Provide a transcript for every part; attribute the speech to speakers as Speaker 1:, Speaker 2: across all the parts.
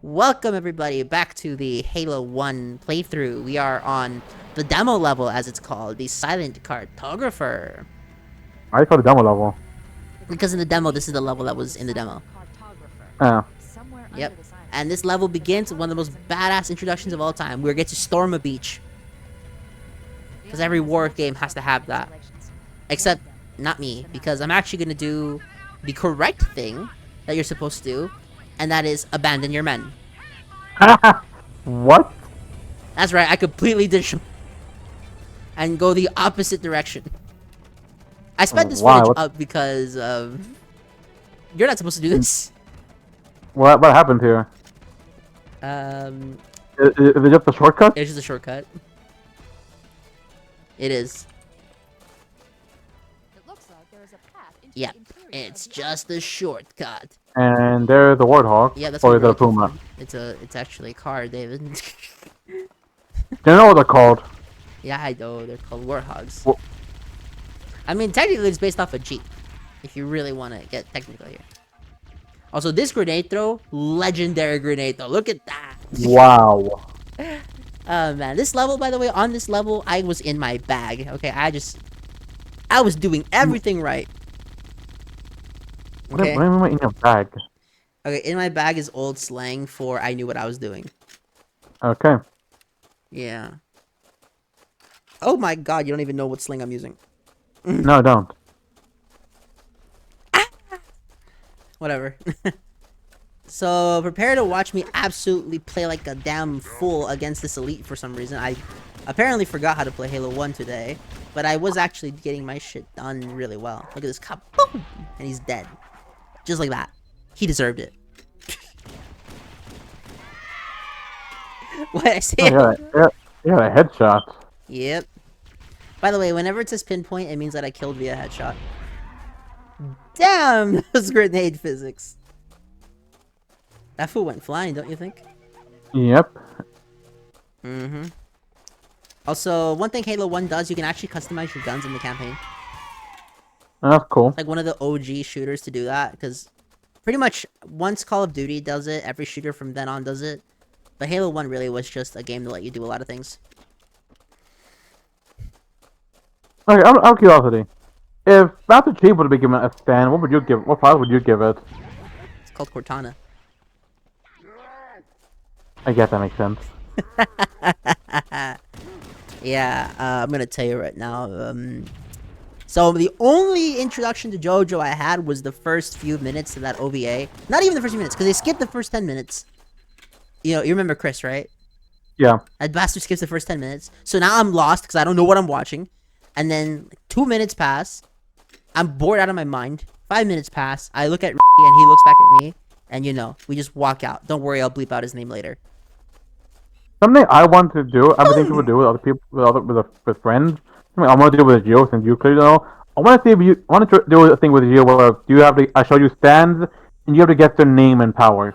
Speaker 1: Welcome everybody back to the Halo 1 playthrough. We are on the demo level, as it's called, the Silent Cartographer.
Speaker 2: I call the demo level.
Speaker 1: Because in the demo, this is the level that was in the demo.
Speaker 2: Yeah.
Speaker 1: Yep. And this level begins with one of the most badass introductions of all time. We get to storm a beach. Because every war game has to have that. Except, not me, because I'm actually going to do the correct thing that you're supposed to do, and that is abandon your men.
Speaker 2: What?
Speaker 1: That's right, I completely ditch them and go the opposite direction. I sped this
Speaker 2: Why?
Speaker 1: footage up because you're not supposed to do this.
Speaker 2: What happened here?
Speaker 1: Um,
Speaker 2: Is it just a shortcut?
Speaker 1: it's just a shortcut. It is.
Speaker 3: It looks like there is a path into
Speaker 1: Yeah,
Speaker 3: the interior
Speaker 1: it's
Speaker 3: of the
Speaker 1: just a shortcut.
Speaker 2: And there's the warthog.
Speaker 1: Yeah, that's
Speaker 2: or
Speaker 1: what
Speaker 2: is it
Speaker 1: we're
Speaker 2: a puma?
Speaker 1: It's actually a car, David.
Speaker 2: Do you know what they're called?
Speaker 1: Yeah, I know they're called warthogs.
Speaker 2: Wha-
Speaker 1: I mean, technically, it's based off a Jeep. If you really want to get technical here. Also, this grenade throw, legendary grenade throw. Look at that.
Speaker 2: Wow.
Speaker 1: Oh man, this level, by the way, on this level, I was in my bag. Okay, I was doing everything right.
Speaker 2: What
Speaker 1: Okay.
Speaker 2: do you mean in your bag?
Speaker 1: Okay, in my bag is old slang for I knew what I was doing.
Speaker 2: Okay.
Speaker 1: Yeah. Oh my god, you don't even know what slang I'm using.
Speaker 2: No, I don't.
Speaker 1: Whatever. So, prepare to watch me absolutely play like a damn fool against this elite for some reason. I apparently forgot how to play Halo 1 today, but I was actually getting my shit done really well. Look at this cop. Boom! And he's dead. Just like that. He deserved it. What I say?
Speaker 2: Yeah, a headshot.
Speaker 1: Yep. By the way, whenever it says pinpoint, it means that I killed via headshot. Damn, those grenade physics. That fool went flying, don't you think?
Speaker 2: Yep.
Speaker 1: Mm-hmm. Also, one thing Halo 1 does, you can actually customize your guns in the campaign.
Speaker 2: That's cool.
Speaker 1: It's like one of the OG shooters to do that, because pretty much once Call of Duty does it, every shooter from then on does it. But Halo 1 really was just a game to let you do a lot of things.
Speaker 2: Okay, out of curiosity, if Master Chief would be given a stand, what would you give? What prize would you give it?
Speaker 1: It's called Cortana.
Speaker 2: I guess that makes sense.
Speaker 1: Yeah, I'm gonna tell you right now. So the only introduction to JoJo I had was the first few minutes of that OVA. Not even the first few minutes, because they skipped the first 10 minutes. You know, you remember Chris, right?
Speaker 2: Yeah.
Speaker 1: That bastard skips the first 10 minutes. So now I'm lost because I don't know what I'm watching. And then 2 minutes pass. I'm bored out of my mind. 5 minutes pass. I look at and he looks back at me. And you know, we just walk out. Don't worry, I'll bleep out his name later.
Speaker 2: Something I want to do, I would think people do with other people, with friends. Something I want to do with you, since you clearly know. I want to see if you I want to do a thing with you where you have to. I show you stands, and you have to get their name and powers.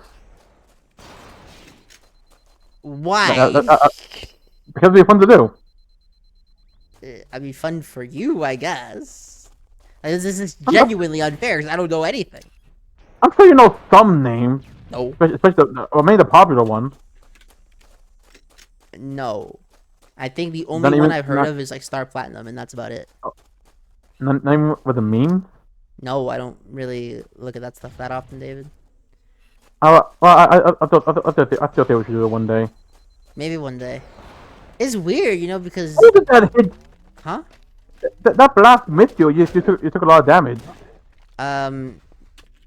Speaker 1: Why?
Speaker 2: Because it'd be fun to do.
Speaker 1: I mean, fun for you, I guess. This is genuinely unfair because I don't know anything.
Speaker 2: I'm sure you know some names,
Speaker 1: No.
Speaker 2: especially maybe the popular ones.
Speaker 1: No. I think the only one I've heard of is like Star Platinum, and that's about it.
Speaker 2: Not even with a meme.
Speaker 1: No, I don't really look at that stuff that often, David.
Speaker 2: Well, I still think we should do it one day.
Speaker 1: Maybe one day. It's weird, you know, because...
Speaker 2: Look at that hit.
Speaker 1: Huh?
Speaker 2: That blast missed you. You took a lot of damage.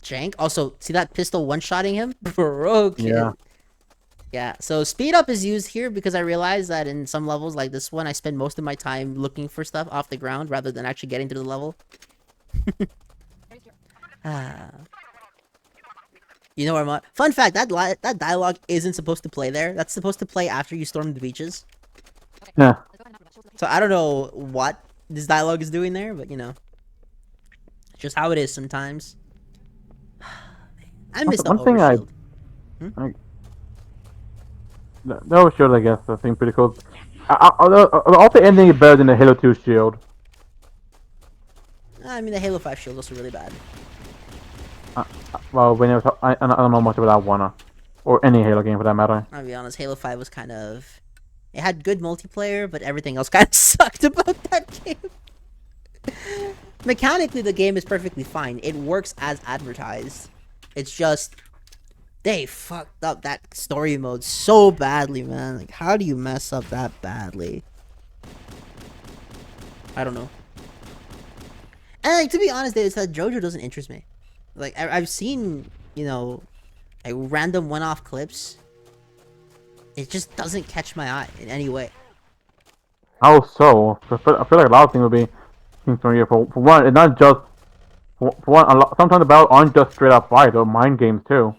Speaker 1: Jank. Also, see that pistol one-shotting him? Broken.
Speaker 2: Yeah.
Speaker 1: Yeah, so speed up is used here because I realized that in some levels like this one, I spend most of my time looking for stuff off the ground rather than actually getting to the level. You know where I'm at? Fun fact, that dialogue isn't supposed to play there. That's supposed to play after you storm the beaches.
Speaker 2: Yeah.
Speaker 1: So I don't know what this dialogue is doing there, but you know. It's just how it is sometimes. I miss the
Speaker 2: One thing
Speaker 1: overshield.
Speaker 2: That was shield, I guess. I think pretty cool. Also, ending is better than the Halo 2 shield.
Speaker 1: I mean, the Halo 5 shield is also really bad.
Speaker 2: Well, I don't know much about that one. or any Halo game for that matter.
Speaker 1: I'll be honest, Halo 5 was kind of... It had good multiplayer, but everything else kind of sucked about that game. Mechanically, the game is perfectly fine. It works as advertised. It's just... They fucked up that story mode so badly, man. Like, how do you mess up that badly? I don't know. And, like, to be honest, it's that JoJo doesn't interest me. Like, I've seen, you know, like, random one-off clips. It just doesn't catch my eye in any way.
Speaker 2: How so? I feel like a lot of things will be things from here. For one, it's not just for one. Sometimes the battles aren't just straight up fights; they're mind games too.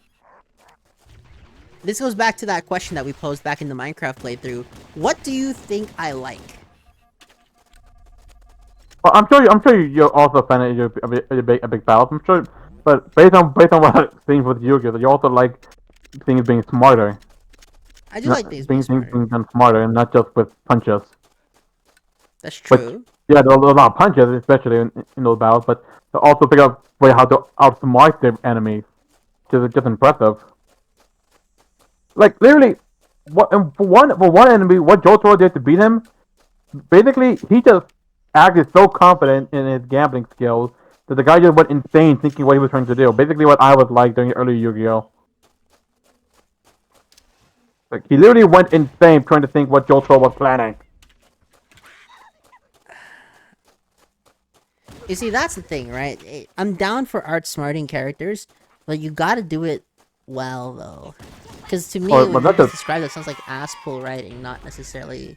Speaker 1: This goes back to that question that we posed back in the Minecraft playthrough. What do you think I like?
Speaker 2: Well, I'm sure you're also a fan of a big battle. I'm sure, but based on what I've seen with Yu-Gi-Oh, you also like things being smarter.
Speaker 1: I do like things
Speaker 2: things
Speaker 1: smarter.
Speaker 2: being done smarter, and not just with punches.
Speaker 1: That's true.
Speaker 2: Yeah, there are not punches, especially in those battles, but they also figure out way how to outsmart their enemies, which is just impressive. Like literally, for one enemy, what Jotaro did to beat him, basically he just acted so confident in his gambling skills that the guy just went insane thinking what he was trying to do. Basically, what I was like during the early Yu-Gi-Oh. Like he literally went insane trying to think what Jotaro was planning.
Speaker 1: You see, that's the thing, right? I'm down for outsmarting characters, but you gotta do it well, though. Because to me, when you describe it, sounds like ass pull writing, not necessarily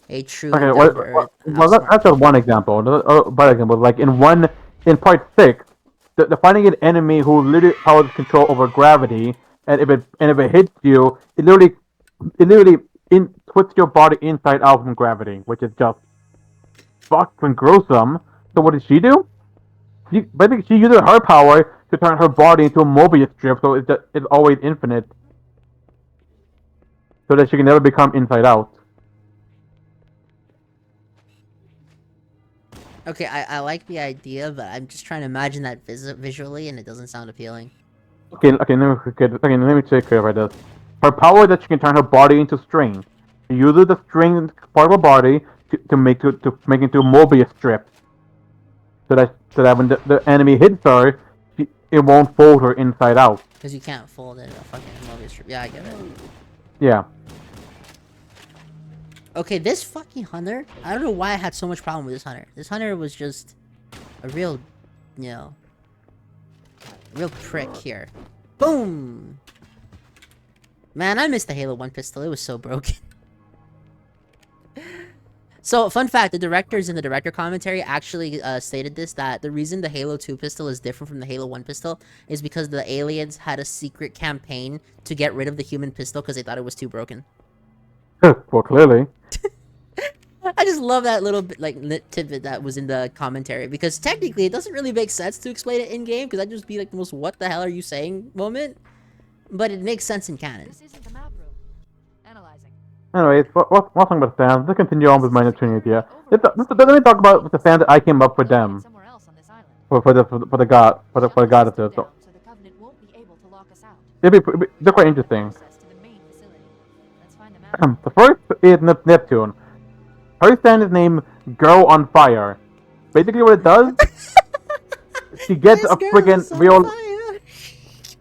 Speaker 1: a true
Speaker 2: that's just one example. Another example, like in part 6, the finding an enemy who literally has control over gravity, and if it hits you, it literally twists your body inside out from gravity, which is just fucking gruesome. So what did she do? Basically, she uses her power to turn her body into a Mobius strip, so it's always infinite, so that she can never become inside out.
Speaker 1: Okay, I like the idea, but I'm just trying to imagine that visually, and it doesn't sound appealing.
Speaker 2: Okay, let me say clear about this. Her power is that she can turn her body into string. She uses the string part of her body to make into a Mobius strip, so that when the enemy hits her, it won't fold her inside out.
Speaker 1: Because you can't fold it in a fucking Mobius strip. Yeah, I get it.
Speaker 2: Yeah.
Speaker 1: Okay, this fucking hunter, I don't know why I had so much problem with this hunter. This hunter was just a real, you know, real prick here. Boom! Man, I missed the Halo 1 pistol. It was so broken. So, fun fact, the directors in the director commentary actually stated this, that the reason the Halo 2 pistol is different from the Halo 1 pistol is because the aliens had a secret campaign to get rid of the human pistol because they thought it was too broken.
Speaker 2: Well, clearly.
Speaker 1: I just love that little bit, like, tidbit that was in the commentary, because technically it doesn't really make sense to explain it in-game, because that'd just be like the most what the hell are you saying moment, but it makes sense in canon.
Speaker 3: This isn't the map room. Analyzing.
Speaker 2: Anyways, one thing about stands. Let's continue on with my opportunity here. Let me talk about the stand that I came up with them
Speaker 3: Somewhere else on this island.
Speaker 2: for the goddesses. So
Speaker 3: So the Covenant won't be able to lock us out.
Speaker 2: they're quite interesting.
Speaker 3: Access to the main facility. Let's find the map.
Speaker 2: The first is Neptune. Her stand is named Girl on Fire. Basically, what it does, she gets a freaking real.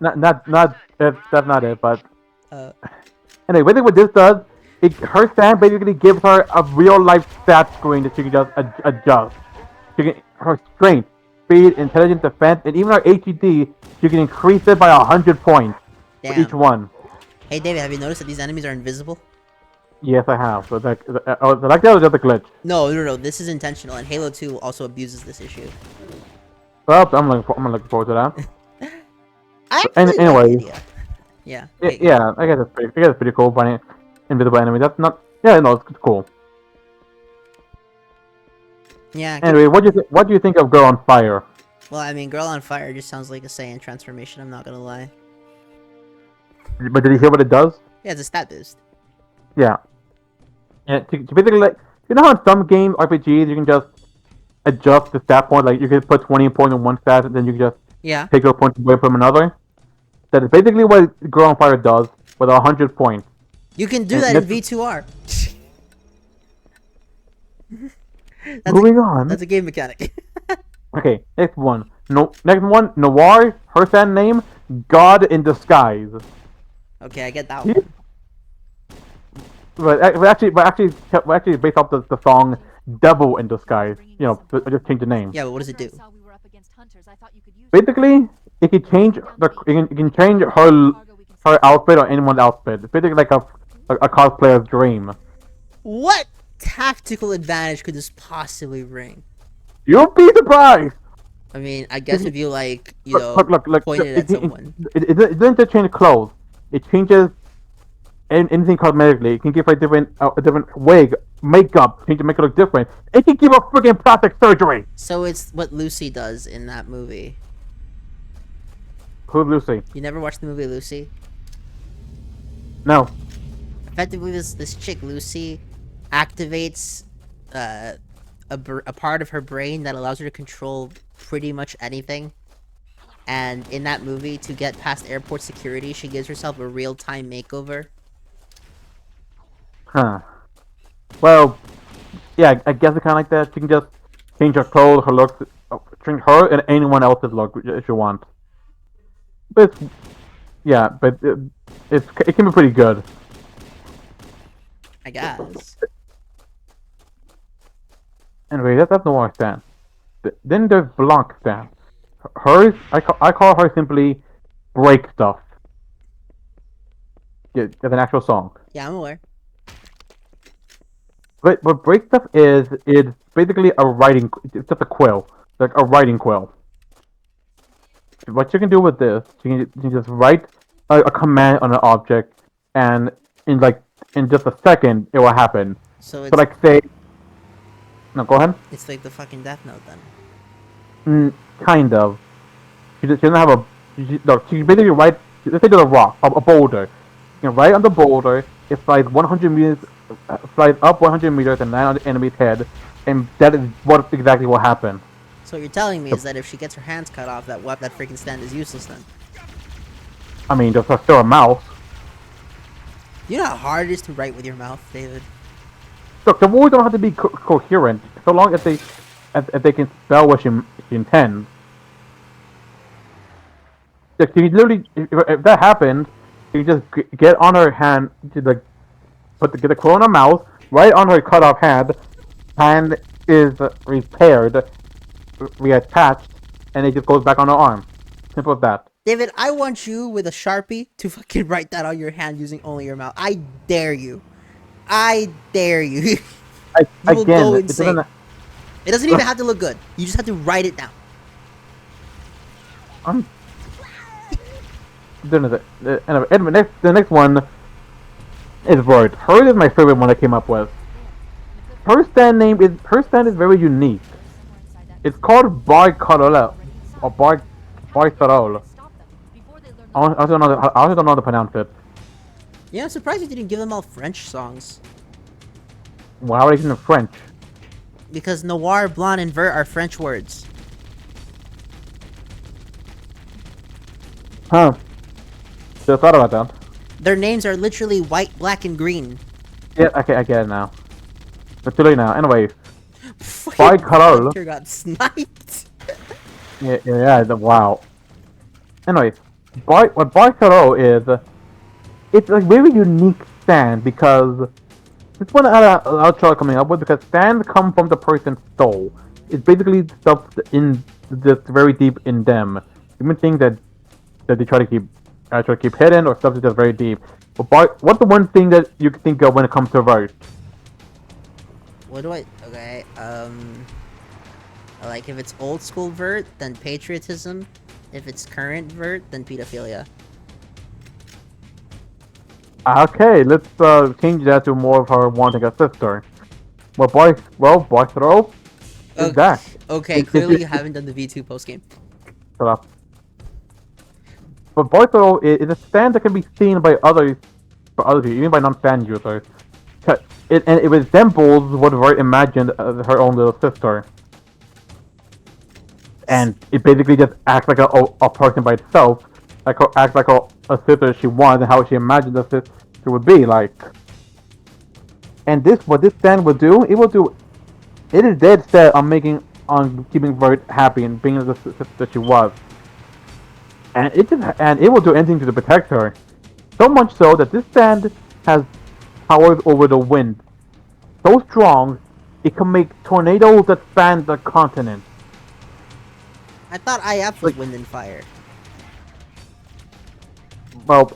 Speaker 2: That's not it. But anyway, basically, what this does, her stand basically gives her a real life stat screen that she can just adjust. Her strength, speed, intelligence, defense, and even her HED, she can increase it by 100 points for each one.
Speaker 1: Hey David, have you noticed that these enemies are invisible?
Speaker 2: Yes, I have. So that was just a glitch.
Speaker 1: No, this is intentional, and Halo 2 also abuses this issue.
Speaker 2: Well, I'm looking forward to that.
Speaker 1: Anyway. Yeah.
Speaker 2: Yeah, I guess it's pretty cool finding invisible enemy. That's not. Yeah, no, it's cool.
Speaker 1: Yeah.
Speaker 2: Anyway, what do you think of Girl on Fire?
Speaker 1: Well, I mean, Girl on Fire just sounds like a Saiyan transformation. I'm not gonna lie.
Speaker 2: But did you hear what it does?
Speaker 1: Yeah, it's a stat boost.
Speaker 2: Yeah. And to basically, like, you know how in some games, RPGs, you can just adjust the stat point. Like, you can put 20 points in one stat, and then you can just take your points away from another. That is basically what Girl on Fire does. with 100 points.
Speaker 1: You can do
Speaker 2: And
Speaker 1: that in
Speaker 2: next-
Speaker 1: V2R.
Speaker 2: Moving on.
Speaker 1: That's a game mechanic.
Speaker 2: Okay, next one. No, next one. Noir. Her stand name. God in disguise.
Speaker 1: Okay, I get that
Speaker 2: Yeah.
Speaker 1: one.
Speaker 2: But actually, based off the song "Devil in Disguise." You know, I just changed the name.
Speaker 1: Yeah, but what does it do?
Speaker 2: Basically, it can change it can change her outfit or anyone's outfit. It's basically like a cosplayer's dream.
Speaker 1: What tactical advantage could this possibly bring?
Speaker 2: You'll be surprised.
Speaker 1: I mean, I guess if you like,
Speaker 2: Look,
Speaker 1: pointed at someone.
Speaker 2: It doesn't just change clothes. It changes anything cosmetically. It can give her a different wig, makeup, change to make it look different. It can give her freaking plastic surgery.
Speaker 1: So it's what Lucy does in that movie.
Speaker 2: Who's Lucy?
Speaker 1: You never watched the movie Lucy?
Speaker 2: No.
Speaker 1: Effectively, this chick Lucy activates a part of her brain that allows her to control pretty much anything. And in that movie, to get past airport security, she gives herself a real-time makeover.
Speaker 2: Huh. Well, yeah, I guess it's kind of like that. She can just change her clothes, her looks, change her and anyone else's look if you want. But yeah, but it can be pretty good.
Speaker 1: I guess.
Speaker 2: Anyway, that's Noir Stan. Then there's Blanc Stan. Hers, I call her simply Break Stuff. Yeah, it's an actual song.
Speaker 1: Yeah, I'm aware.
Speaker 2: But what Break Stuff is basically it's just a quill. Like a writing quill. What you can do with this, you can just write a command on an object, and in just a second, it will happen.
Speaker 1: So it's
Speaker 2: So like say, no, go ahead.
Speaker 1: it's like the fucking Death Note then.
Speaker 2: Kind of. She doesn't have a. She basically write. Let's say there's a rock, a boulder. You can write on the boulder. It flies 100 meters, flies up 100 meters and land on the enemy's head, and that is what exactly will happen.
Speaker 1: So what you're telling me is that if she gets her hands cut off, that freaking stand is useless then.
Speaker 2: I mean, there's still a mouse.
Speaker 1: You know how hard it is to write with your mouth, David?
Speaker 2: Look, the words don't have to be coherent, so long as they can spell what she intends. Like, you literally, if that happens, you just get on her hand, to get the quill on her mouth, right on her cut off hand is repaired, reattached, and it just goes back on her arm. Simple as that.
Speaker 1: David, I want you with a Sharpie to fucking write that on your hand using only your mouth. I dare you. I dare you. You will go insane. It doesn't even have to look good. You just have to write it down.
Speaker 2: Anyway, the next one is Word. Hers is my favorite one I came up with. Her stand is very unique. It's called Cartographer or Cartographer. I also don't know how to pronounce it.
Speaker 1: Yeah, I'm surprised you didn't give them all French songs.
Speaker 2: Why are they in French?
Speaker 1: Because noir, blonde, and vert are French words.
Speaker 2: Huh. Just thought about that.
Speaker 1: Their names are literally white, black, and green.
Speaker 2: Yeah, okay, I get it now. But too late now. Anyway,
Speaker 1: Fucking
Speaker 2: Carol.
Speaker 1: Hunter got sniped.
Speaker 2: yeah, wow. Anyway, what Carol is, it's a very unique stand because it's one I'll try coming up with because stands come from the person's soul. It's basically stuff that's very deep in them. Even things that they try to keep hidden or stuff that's just very deep. But what's the one thing that you can think of when it comes to verse?
Speaker 1: What do I... Okay, like, if it's old school vert, then patriotism. If it's current vert, then pedophilia.
Speaker 2: Okay, let's change that to more of her wanting a sister. Boy throw is that.
Speaker 1: Okay, clearly you haven't done the V2 postgame.
Speaker 2: Shut up. But boy throw is a stand that can be seen by others, even by non-stand users. It resembles what Vert imagined as her own little sister. And it basically just acts like a person by itself, like act like a sister she wants and how she imagined the sister would be like. And what this stand will do, it is dead set on keeping Vert happy and being the sister that she was. And it will do anything to protect her. So much so that this stand has powers over the wind. So strong, it can make tornadoes that span the continent.
Speaker 1: I thought IF was wind and fire.
Speaker 2: Well,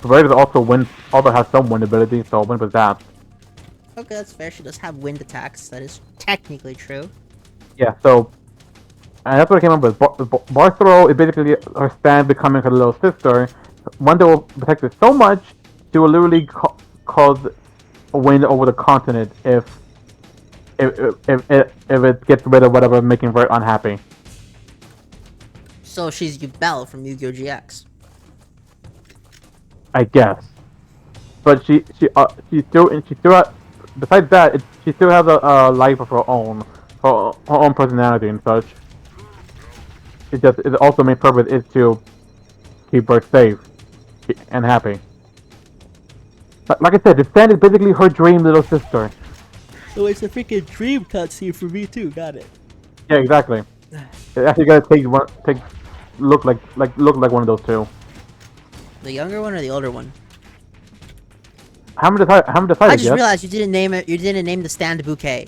Speaker 2: Vert is also also has some wind ability, so wind was that.
Speaker 1: Okay, that's fair. She does have wind attacks. That is technically true.
Speaker 2: Yeah, so and that's what I came up with. Barthro is basically her stand becoming her little sister. One that will protect her so much, she will literally cause a wind over the continent if it gets rid of whatever making Vert unhappy.
Speaker 1: So she's Belle from Yu-Gi-Oh! GX.
Speaker 2: I guess. But she still besides that, she still has a life of her own personality and such. Its also main purpose is to keep her safe and happy. But like I said, the stand is basically her dream little sister.
Speaker 1: So it's a freaking dream cutscene for me too. Got it.
Speaker 2: Yeah, exactly. It actually gotta look like one of those two.
Speaker 1: The younger one or the older one?
Speaker 2: I haven't decided
Speaker 1: I just
Speaker 2: yet.
Speaker 1: realized you didn't name it. You didn't name the stand Bouquet.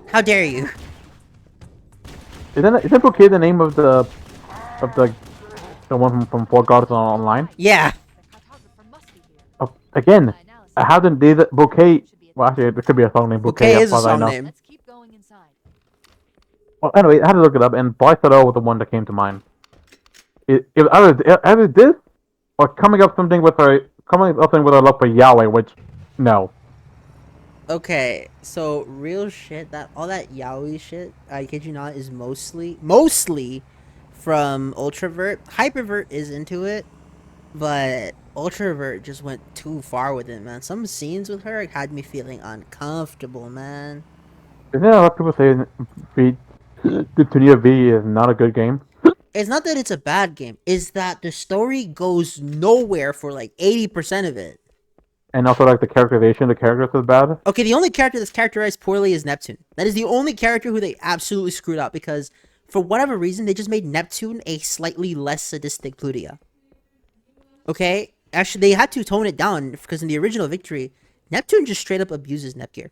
Speaker 1: How dare you?
Speaker 2: Isn't Bouquet the name of the one from Fort Goddess Online?
Speaker 1: Yeah.
Speaker 3: The cartographer must be here.
Speaker 2: Oh, again,
Speaker 3: My analysis
Speaker 2: I haven't did Bouquet. Well, actually, there could be a song named Bouquet.
Speaker 1: Bouquet
Speaker 2: as
Speaker 1: is a
Speaker 2: far as I
Speaker 1: song
Speaker 2: know.
Speaker 1: name.
Speaker 3: Let's keep going inside.
Speaker 2: Well, anyway, I had to look it up, and Bartholo was the one that came to mind. It was either this or coming up something with her love for Yahweh, which no.
Speaker 1: Okay, so real shit. All that yaoi shit, I kid you not, is mostly from Ultravert. Hypervert is into it, but Ultravert just went too far with it, man. Some scenes with her had me feeling uncomfortable, man.
Speaker 2: Isn't there a lot of people saying the Tunia V is not a good game?
Speaker 1: It's not that it's a bad game, it's that the story goes nowhere for like 80% of it.
Speaker 2: And also, like, the characterization, the characters is bad.
Speaker 1: Okay, the only character that's characterized poorly is Neptune. That is the only character who they absolutely screwed up because, for whatever reason, they just made Neptune a slightly less sadistic Plutia. Okay? Actually, they had to tone it down because in the original Victory, Neptune just straight up abuses Nepgear.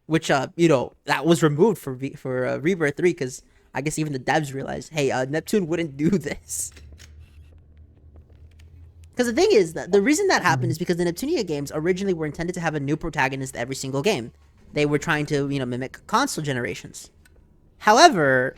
Speaker 1: Which, that was removed for Rebirth 3 because I guess even the devs realized, hey, Neptune wouldn't do this. Because the thing is, that the reason that happened is because the Neptunia games originally were intended to have a new protagonist every single game. They were trying to, mimic console generations. However,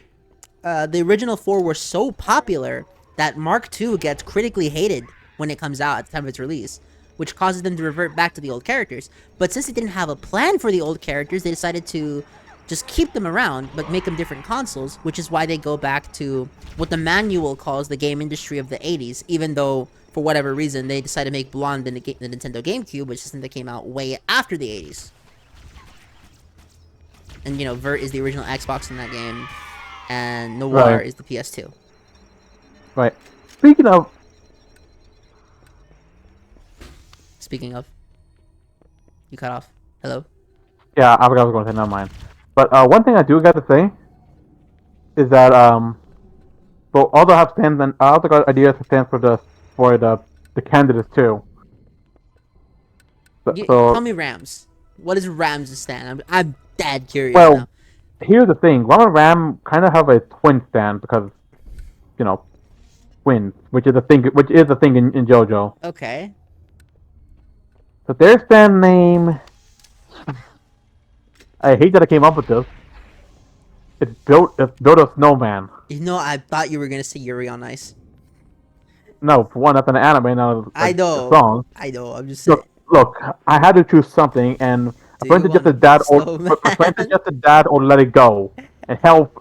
Speaker 1: the original 4 were so popular that Mark II gets critically hated when it comes out at the time of its release, which causes them to revert back to the old characters. But since they didn't have a plan for the old characters, they decided to just keep them around, but make them different consoles, which is why they go back to what the manual calls the game industry of the 80s, even though, for whatever reason, they decided to make Blonde the Nintendo GameCube, which is something that came out way after the 80s. And, Vert is the original Xbox in that game, and Noir is the PS2.
Speaker 2: Right. Speaking of,
Speaker 1: You cut off. Hello?
Speaker 2: yeah, I forgot I was going to say, never mind. But one thing I do got to say is that well, although I have stands and I also got ideas to stand for the candidates too. So,
Speaker 1: Tell me Rams. What is Rams' stand? I'm dead curious
Speaker 2: well,
Speaker 1: now.
Speaker 2: here's the thing: Ram and Ram kind of have a twin stand because, twins, which is a thing in JoJo.
Speaker 1: Okay.
Speaker 2: So their stand name. I hate that I came up with this. It's built a snowman.
Speaker 1: I thought you were gonna say Yuri on Ice.
Speaker 2: No, for one, that's an anime, not
Speaker 1: I know.
Speaker 2: a song.
Speaker 1: I know. I'm just saying.
Speaker 2: Look, I had to choose something, and a friend suggested that or Let It Go. And hell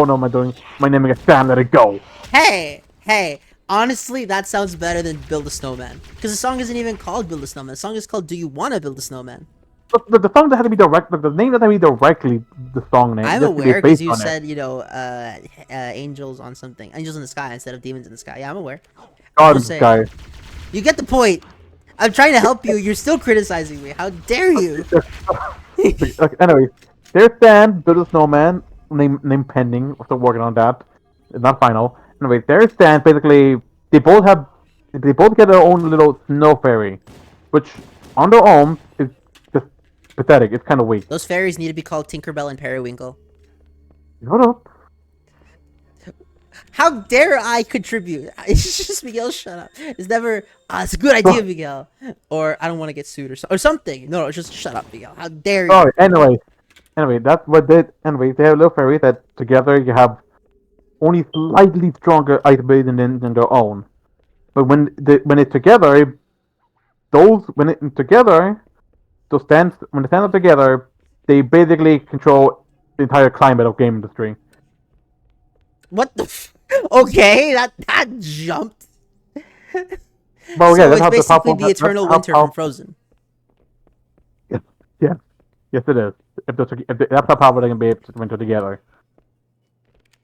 Speaker 2: no, my name is Sam Let It Go.
Speaker 1: Hey. Honestly, that sounds better than Build a Snowman. Because the song isn't even called Build a Snowman. The song is called Do You Wanna Build a Snowman?
Speaker 2: The song doesn't have to be direct. The name doesn't have to be directly the song name.
Speaker 1: I'm
Speaker 2: It just to be
Speaker 1: aware because
Speaker 2: based
Speaker 1: you
Speaker 2: on it.
Speaker 1: said, angels on something. Angels in the sky instead of demons in the sky. Yeah, I'm aware.
Speaker 2: God in
Speaker 1: Just
Speaker 2: the
Speaker 1: saying.
Speaker 2: sky.
Speaker 1: You get the point. I'm trying to help you. You're still criticizing me. How dare you?
Speaker 2: Okay, anyway, there's Stan, build a snowman, name pending. We're still working on that. It's not final. Anyway, there's Stan. Basically, they both get their own little snow fairy, which on their own is just pathetic. It's kind of weak.
Speaker 1: Those fairies need to be called Tinkerbell and Periwinkle.
Speaker 2: Shut up.
Speaker 1: How dare I contribute? It's just Miguel, shut up. It's never, it's a good idea, Miguel. Or I don't want to get sued or something. No, just shut up, Miguel. How dare you?
Speaker 2: Sorry. Anyway, that's what they. Anyway, they have a little fairy that together you have only slightly stronger ice ability than their own. But when it's together, when they stand up together, they basically control the entire climate of game industry.
Speaker 1: What the Okay, that jumped.
Speaker 2: Well,
Speaker 1: So
Speaker 2: yeah,
Speaker 1: it's basically the eternal winter from Frozen.
Speaker 2: Yes, yes, it is. That's how powerful they can be able to winter together.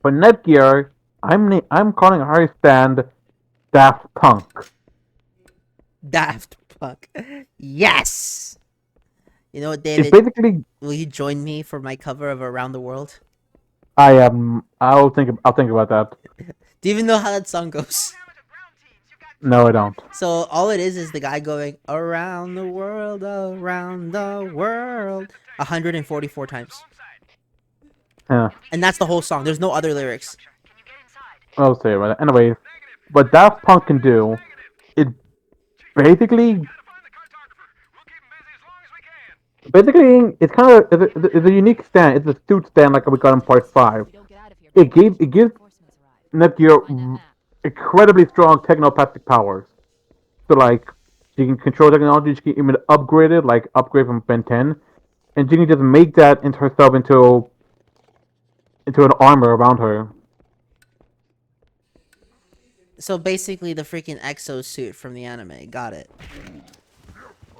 Speaker 2: For Netgear, I'm calling her stand Daft Punk.
Speaker 1: Daft Punk. Yes! You know what,
Speaker 2: It's
Speaker 1: David?
Speaker 2: basically
Speaker 1: Will you join me for my cover of Around the World?
Speaker 2: I'll think about that.
Speaker 1: Do you even know how that song goes?
Speaker 2: No, I don't.
Speaker 1: So all it is the guy going around the world, 144 times.
Speaker 2: Yeah,
Speaker 1: And that's the whole song. There's no other lyrics.
Speaker 2: I'll say about it. Anyways, what Daft Punk can do, it basically it's kind of it's a unique stand. It's a suit stand like we got in part 5.
Speaker 3: We don't get out of here.
Speaker 2: It gives
Speaker 3: Reinforcements arrive.
Speaker 2: Netgear
Speaker 3: Find that map.
Speaker 2: incredibly strong technopathic powers. So like she can control technology, she can even upgrade it, like upgrade from Ben 10, and she can just make that into herself into an armor around her.
Speaker 1: So basically the freaking exosuit from the anime. Got it.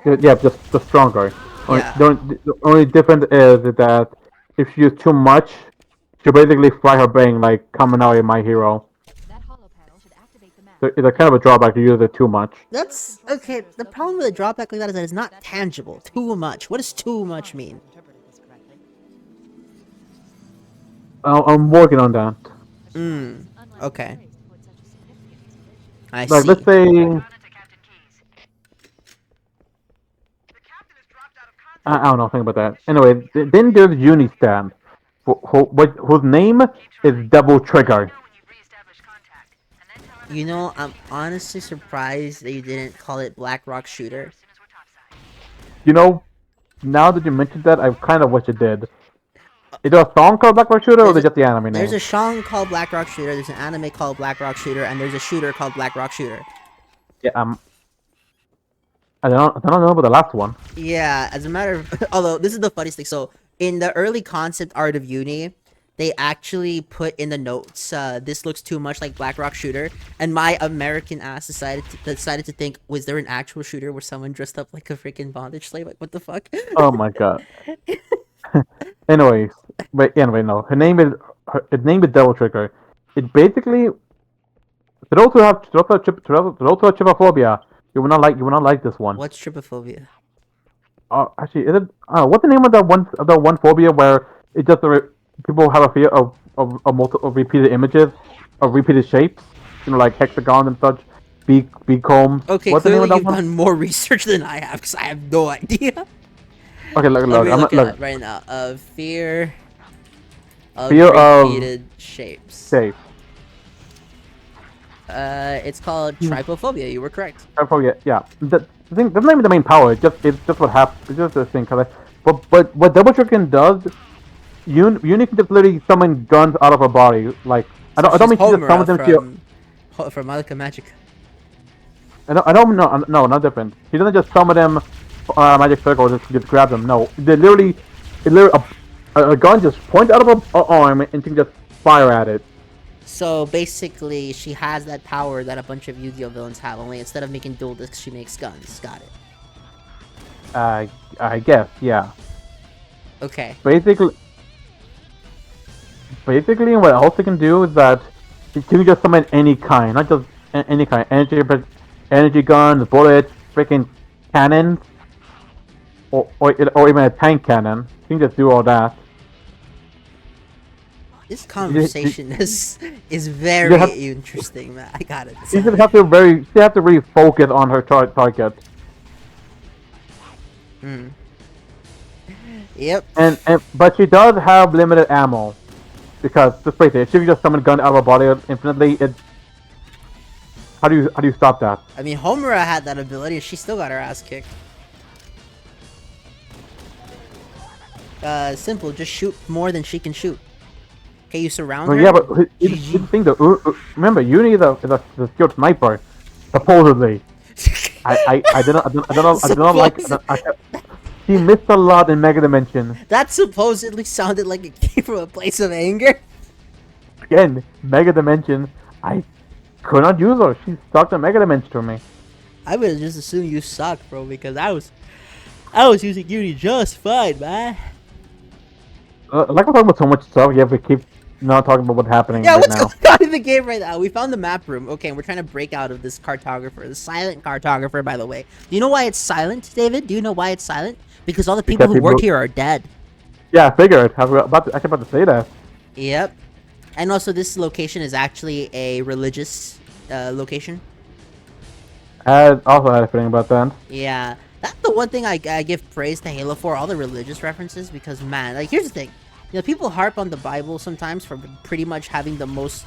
Speaker 2: Yeah, just stronger.
Speaker 1: Yeah.
Speaker 2: The only difference is that if she uses too much, she'll basically fry her brain like Kaminari in My Hero.
Speaker 3: That hollow panel should activate the map.
Speaker 2: So it's a kind of a drawback to use it too much.
Speaker 1: That's okay. The problem with a drawback like that is that it's not tangible. Too much. What does too much mean?
Speaker 3: Interpreted this correctly.
Speaker 2: I'm working on that.
Speaker 1: Mm.
Speaker 3: Unlike
Speaker 1: Okay.
Speaker 3: the put such a significance in
Speaker 1: I
Speaker 2: Like
Speaker 1: see.
Speaker 2: let's say I don't know, think about that. Anyway, then there's Unistan, whose name is Double Trigger.
Speaker 1: You know, I'm honestly surprised that you didn't call it Black Rock Shooter.
Speaker 2: You know, now that you mentioned that, I kind of wish it did. Is there a song called Black Rock Shooter, or is it just the anime name?
Speaker 1: There's a song called Black Rock Shooter, there's an anime called Black Rock Shooter, and there's a shooter called Black Rock Shooter.
Speaker 2: Yeah, I don't know about the last one.
Speaker 1: Yeah, as a matter of... Although, this is the funniest thing. So, in the early concept art of Uni, they actually put in the notes, this looks too much like Black Rock Shooter, and my American ass decided to think, was there an actual shooter where someone dressed up like a freaking bondage slave? Like, what the fuck?
Speaker 2: Oh my god. Anyways, no. Her name is Devil Trigger. It basically it also have trypophobia. You will not like this one.
Speaker 1: What's trypophobia?
Speaker 2: Actually, is it? What's the name of that one phobia where it just people have a fear of repeated images, of repeated shapes, like hexagons and such, beak combs.
Speaker 1: Okay,
Speaker 2: What's the name
Speaker 1: clearly
Speaker 2: of that
Speaker 1: you've
Speaker 2: one?
Speaker 1: done more research than I have, because I have no idea.
Speaker 2: Okay, look,
Speaker 1: Let me
Speaker 2: I'm
Speaker 1: look it
Speaker 2: look.
Speaker 1: up right now. Fear of
Speaker 2: Fear of
Speaker 1: repeated shapes.
Speaker 2: Safe.
Speaker 1: It's called trypophobia. You were correct.
Speaker 2: Trypophobia, yeah. The thing that's not even the main power. It's just what happens. It's just this thing. But what Double Trigger does, Uni can just literally summon guns out of her body. Like I don't mean she just summons them to your.
Speaker 1: From Malika Magic.
Speaker 2: I don't no, not different. He doesn't just summon them magic circle just grab them. No, a gun just points out of her arm and she can just fire at it.
Speaker 1: So basically, she has that power that a bunch of Yu-Gi-Oh villains have. Only instead of making dual discs, she makes guns. Got it.
Speaker 2: I guess, yeah.
Speaker 1: Okay.
Speaker 2: Basically, what else they can do is that you can just summon any kind, not just any kind. Energy guns, bullets, freaking cannons, or even a tank cannon. You can just do all that.
Speaker 1: This
Speaker 2: You, you,
Speaker 1: conversation is
Speaker 2: you just have,
Speaker 1: very interesting, man. I gotta
Speaker 2: you
Speaker 1: say.
Speaker 2: just have to you have to really focus on her target.
Speaker 1: Hmm. Yep.
Speaker 2: And but she does have limited ammo because let's face it, if she can just summon a gun out of her body infinitely, it how do you stop that?
Speaker 1: I mean, Homura had that ability, and she still got her ass kicked. Simple. Just shoot more than she can shoot. Okay, you surround
Speaker 2: Well,
Speaker 1: her.
Speaker 2: yeah, but here's the
Speaker 1: GG.
Speaker 2: thing though. Remember, Uni is a skilled sniper, supposedly. I don't like. He missed a lot in Mega Dimension.
Speaker 1: That supposedly sounded like it came from a place of anger.
Speaker 2: Again, Mega Dimension. I could not use her. She sucked in Mega Dimension to me.
Speaker 1: I would have just assumed you suck, bro, because I was using Uni just fine, man.
Speaker 2: Like we're talking about so much stuff, you have to keep not talking about what's happening
Speaker 1: Yeah,
Speaker 2: right
Speaker 1: what's
Speaker 2: now.
Speaker 1: going on in the game right now? We found the map room. Okay, we're trying to break out of this cartographer. The silent cartographer, by the way. Do you know why it's silent, David? Do you know why it's silent? Because all the people who work here are dead.
Speaker 2: Yeah, I figured. I was actually about to say that.
Speaker 1: Yep. And also, this location is actually a religious location.
Speaker 2: I also had a feeling about that.
Speaker 1: Yeah. That's the one thing I give praise to Halo for, all the religious references, because, man, like, here's the thing. You know, people harp on the Bible sometimes for pretty much having the most,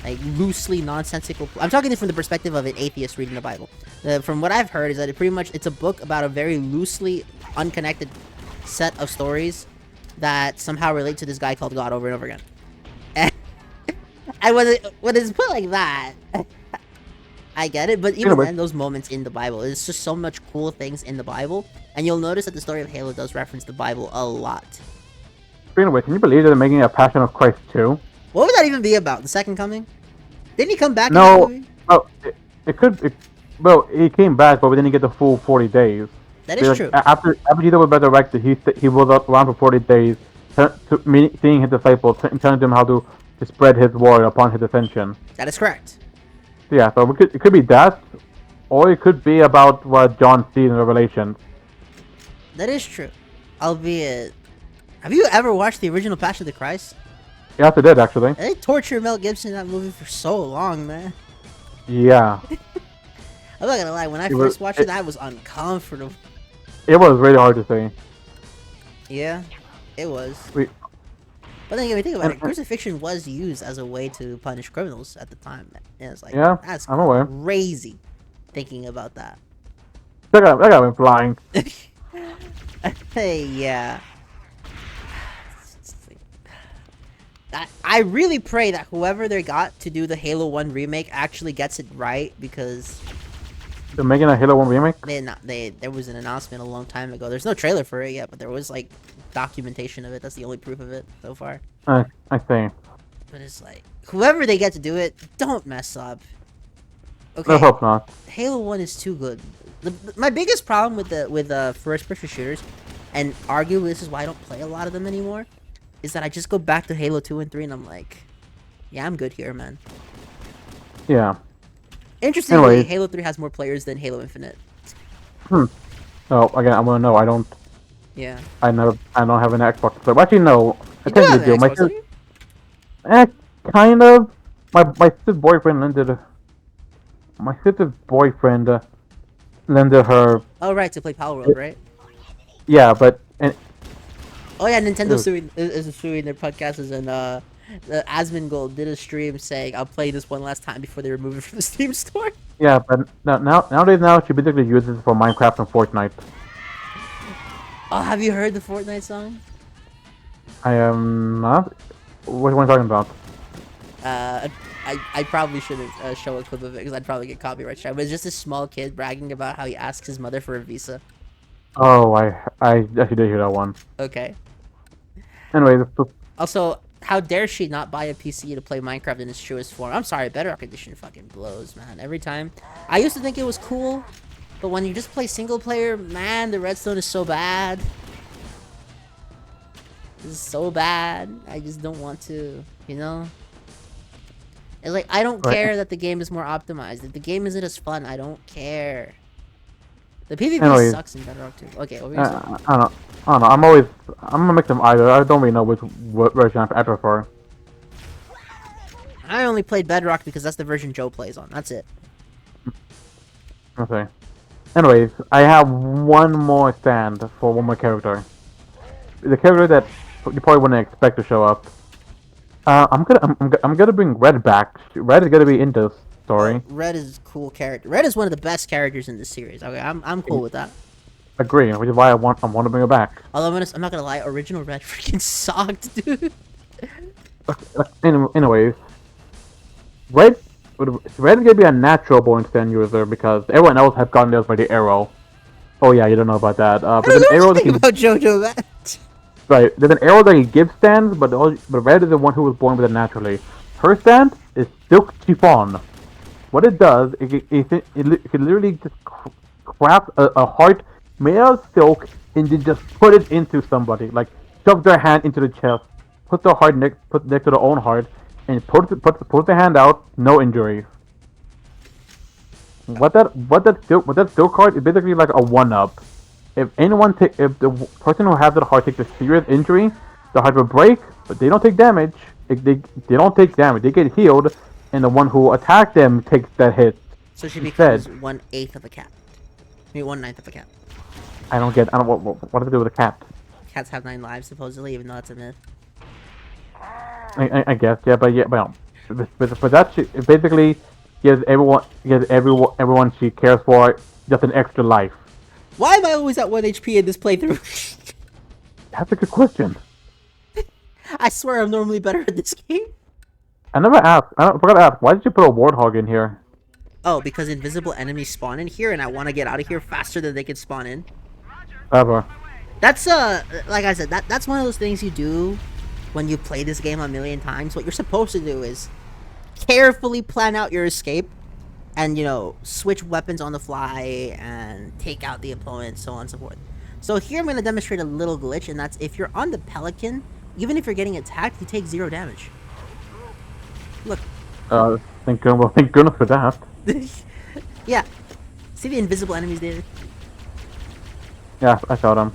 Speaker 1: like, loosely nonsensical... I'm talking from the perspective of an atheist reading the Bible. From what I've heard is that it's a book about a very loosely unconnected set of stories that somehow relate to this guy called God over and over again. And when it's put like that, I get it, but even then, those moments in the Bible, it's just so much cool things in the Bible, and you'll notice that the story of Halo does reference the Bible a lot.
Speaker 2: Speaking of which, can you believe they're making a Passion of Christ 2?
Speaker 1: What would that even be about? The second coming? Didn't he come back
Speaker 2: No,
Speaker 1: in the movie?
Speaker 2: well, well, he came back, but we didn't get the full 40 days.
Speaker 1: That is true.
Speaker 2: After Jesus was resurrected, he was around for 40 days, seeing his disciples, telling them how to spread his word upon his ascension.
Speaker 1: That is correct.
Speaker 2: Yeah, so it could be that, or it could be about what John sees in Revelations.
Speaker 1: That is true. Albeit, have you ever watched the original Passion of the Christ?
Speaker 2: Yes, it did, actually.
Speaker 1: They tortured Mel Gibson in that movie for so long, man.
Speaker 2: Yeah.
Speaker 1: I'm not gonna lie, when I first watched it, I was uncomfortable.
Speaker 2: It was really hard to see.
Speaker 1: Yeah, it was.
Speaker 2: We,
Speaker 1: But then, if you think about it, crucifixion was used as a way to punish criminals at the time. And it's like,
Speaker 2: yeah,
Speaker 1: that's
Speaker 2: I'm aware.
Speaker 1: crazy thinking about that.
Speaker 2: That guy went flying.
Speaker 1: Hey, yeah. I really pray that whoever they got to do the Halo 1 remake actually gets it right, because
Speaker 2: They're making a Halo 1 remake?
Speaker 1: there was an announcement a long time ago. There's no trailer for it yet, but there was like documentation of it. That's the only proof of it so far.
Speaker 2: I see.
Speaker 1: But it's like, whoever they get to do it, don't mess up. Okay.
Speaker 2: Let's hope not.
Speaker 1: Halo 1 is too good. My biggest problem with first-person shooters, and arguably this is why I don't play a lot of them anymore, is that I just go back to Halo 2 and 3 and I'm like, yeah, I'm good here, man.
Speaker 2: Yeah.
Speaker 1: Interestingly,
Speaker 2: Anyways.
Speaker 1: Halo 3 has more players than Halo Infinite.
Speaker 2: No, again, I'm gonna know.
Speaker 1: Yeah.
Speaker 2: I don't have an Xbox. So actually, no. I
Speaker 1: You do have
Speaker 2: technically
Speaker 1: an Xbox, don't you?
Speaker 2: Kind of. My sister's boyfriend lended. My sister's boyfriend lended her.
Speaker 1: Oh, right, to play Power World, right?
Speaker 2: Yeah, but
Speaker 1: Oh, yeah, Nintendo
Speaker 2: Dude.
Speaker 1: is suing their podcasters, and Asmongold did a stream saying, I'll play this one last time before they remove it from the Steam store.
Speaker 2: yeah, but nowadays she basically uses it for Minecraft and Fortnite.
Speaker 1: Oh, have you heard the Fortnite song?
Speaker 2: I am not. What are you talking about?
Speaker 1: I probably shouldn't show a clip of it because I'd probably get copyright strike. But it's just this small kid bragging about how he asks his mother for a visa.
Speaker 2: Oh, I actually did hear that one.
Speaker 1: Okay.
Speaker 2: Anyway,
Speaker 1: Also, how dare she not buy a PC to play Minecraft in its truest form? I'm sorry, Bedrock Edition fucking blows, man. Every time. I used to think it was cool But when you just play single player, man, the redstone is so bad. This is so bad. I just don't want to, you know? It's like, I don't
Speaker 2: Right.
Speaker 1: care that the game is more optimized. If the game isn't as fun, I don't care. The PvP
Speaker 2: Anyways.
Speaker 1: sucks in Bedrock too. Okay, what were you saying?
Speaker 2: I don't know. I'm gonna mix them either. I don't really know what version I prefer.
Speaker 1: I only played Bedrock because that's the version Joe plays on. That's it.
Speaker 2: Okay. Anyways, I have one more stand for one more character. The character that you probably wouldn't expect to show up. I'm gonna bring Red back. Red is gonna be in this story.
Speaker 1: Red is a cool character. Red is one of the best characters in this series. Okay, I'm cool with that.
Speaker 2: Agree, which is why I want to bring her back.
Speaker 1: Although I'm not gonna lie, original Red freaking sucked, dude.
Speaker 2: Anyways, Red is gonna be a natural born stand user because everyone else has gotten theirs by the arrow. Oh yeah, you don't know about that.
Speaker 1: I
Speaker 2: But an
Speaker 1: don't know
Speaker 2: arrow that
Speaker 1: anything
Speaker 2: can,
Speaker 1: about JoJo, man.
Speaker 2: right, there's an arrow that can give stands, but Red is the one who was born with it naturally. Her stand is Silk Chiffon. What it does, it can literally just craft a heart made out of silk and then just put it into somebody. Like, shove their hand into the chest, put the heart next to their own heart, and put the hand out, no injuries. What that silk heart is basically like a 1-up. If the person who has that heart takes a serious injury, the heart will break, but they don't take damage. They don't take damage. They get healed, and the one who attacked them takes that hit.
Speaker 1: So she
Speaker 2: Instead.
Speaker 1: becomes 1/8 of a cat. I mean 1/9 of a cat.
Speaker 2: I don't what does it do with a cat?
Speaker 1: Cats have 9 lives supposedly, even though that's a myth.
Speaker 2: I guess but that it basically gives everyone she cares for just an extra life.
Speaker 1: Why am I always at 1 HP in this playthrough?
Speaker 2: That's a good question.
Speaker 1: I swear I'm normally better at this game.
Speaker 2: I never asked. I forgot to ask. Why did you put a warthog in here?
Speaker 1: Oh, because invisible enemies spawn in here, and I want to get out of here faster than they can spawn in.
Speaker 2: Ever.
Speaker 1: That's like I said, that's one of those things you do when you play this game a million times. What you're supposed to do is carefully plan out your escape, and switch weapons on the fly and take out the opponent, so on and so forth. So here I'm going to demonstrate a little glitch, and that's if you're on the Pelican, even if you're getting attacked, you take 0 damage. Look.
Speaker 2: Thank goodness for that.
Speaker 1: Yeah. See the invisible enemies, David?
Speaker 2: Yeah, I saw them.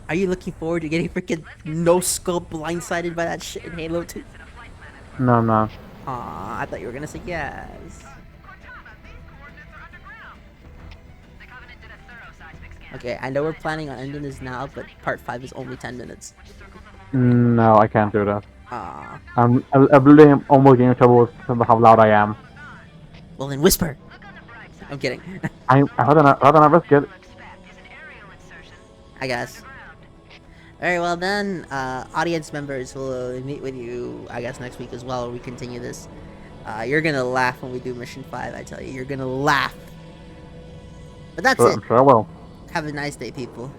Speaker 1: Are you looking forward to getting freaking no-scope blindsided by that shit in Halo 2?
Speaker 2: No, I'm not.
Speaker 1: Aw, I thought you were gonna say yes. Okay, I know we're planning on ending this now, but part 5 is only 10 minutes.
Speaker 2: No, I can't do that.
Speaker 1: Aw.
Speaker 2: I'm literally almost getting in trouble with how loud I am.
Speaker 1: Well then whisper! I'm kidding.
Speaker 2: I'd rather not risk it.
Speaker 1: I guess. Alright, well then, audience members will meet with you, I guess, next week as well, we continue this. You're gonna laugh when we do Mission 5, I tell you. You're gonna laugh. But that's it.
Speaker 2: I'm sure I will.
Speaker 1: Have a nice day, people.